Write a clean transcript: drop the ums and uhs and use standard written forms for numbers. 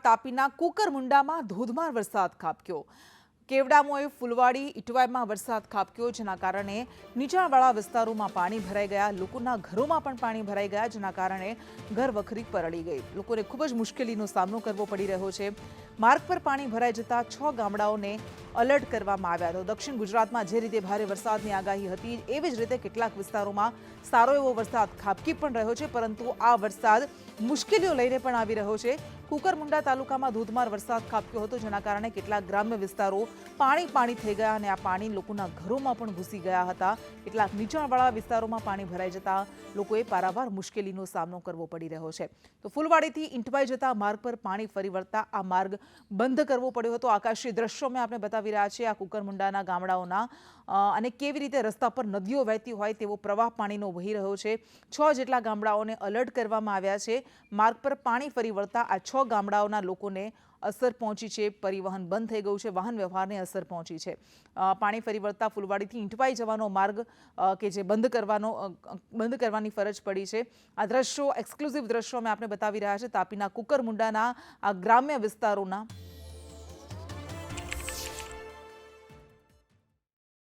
તાપીના કુકરમુંડામાં ધોધમાર વરસાદ ખાબક્યો। કેવડામોએ ફૂલવાડી ઇટવાઈમાં વરસાદ ખાબક્યો, જેના કારણે નીચાણવાળા વિસ્તારોમાં પાણી ભરાઈ ગયા। લોકોના ઘરોમાં પણ પાણી ભરાઈ ગયા, જેના કારણે ઘરવખરી પલળી ગઈ। લોકોને ખૂબ જ મુશ્કેલીનો સામનો કરવો પડી રહ્યો છે। માર્ગ પર પાણી ભરાઈ જતા 6 ગામડાઓને એલર્ટ કરવામાં આવ્યા। તો દક્ષિણ ગુજરાતમાં જે રીતે ભારે વરસાદની આગાહી હતી, એવી જ રીતે કેટલાક વિસ્તારોમાં સારો એવો વરસાદ ખાબકી પણ રહ્યો છે, પરંતુ આ વરસાદ મુશ્કેલીઓ લઈને પણ આવી રહ્યો છે। કુકરમુંડા તાલુકામાં ધોધમાર વરસાદ ખાબક્યો હતો, જેના કારણે કેટલાક ગ્રામ્ય વિસ્તારો પાણી થઈ ગયા અને આ પાણી લોકોના ઘરોમાં પણ ઘૂસી ગયા હતા। કેટલાક નીચાણવાળા વિસ્તારોમાં પાણી ભરાઈ જતા લોકોએ પારાવાર મુશ્કેલીનો સામનો કરવો પડી રહ્યો છે। તો ફૂલવાડીથી ઇંટવાઈ જતા માર્ગ પર પાણી ફરી વળતા આ માર્ગ બંધ કરવો પડ્યો હતો। આકાશી દ્રશ્યો મેં આપણે બતાવી રહ્યા છીએ આ કુકરમુંડાના ગામડાઓના, અને કેવી રીતે રસ્તા પર નદીઓ વહેતી હોય તેવો પ્રવાહ પાણીનો વહી રહ્યો છે। 6 જેટલા ગામડાઓને એલર્ટ કરવામાં આવ્યા છે। માર્ગ પર પાણી ફરી વળતા આ 6 ગામડાઓના લોકોને અસર પહોંચી છે। પરિવહન બંધ થઈ ગયું છે, વાહન વ્યવહારને અસર પહોંચી છે। પાણી ફરી વળતા ફૂલવાડીથી ઇંટવાઈ જવાનો માર્ગ કે જે બંધ કરવાની ફરજ પડી છે। આ દ્રશ્યો, એક્સક્લુઝિવ દ્રશ્યો મેં આપણે બતાવી રહ્યા છે તાપીના કુકરમુંડાના આ ગ્રામ્ય વિસ્તારોના।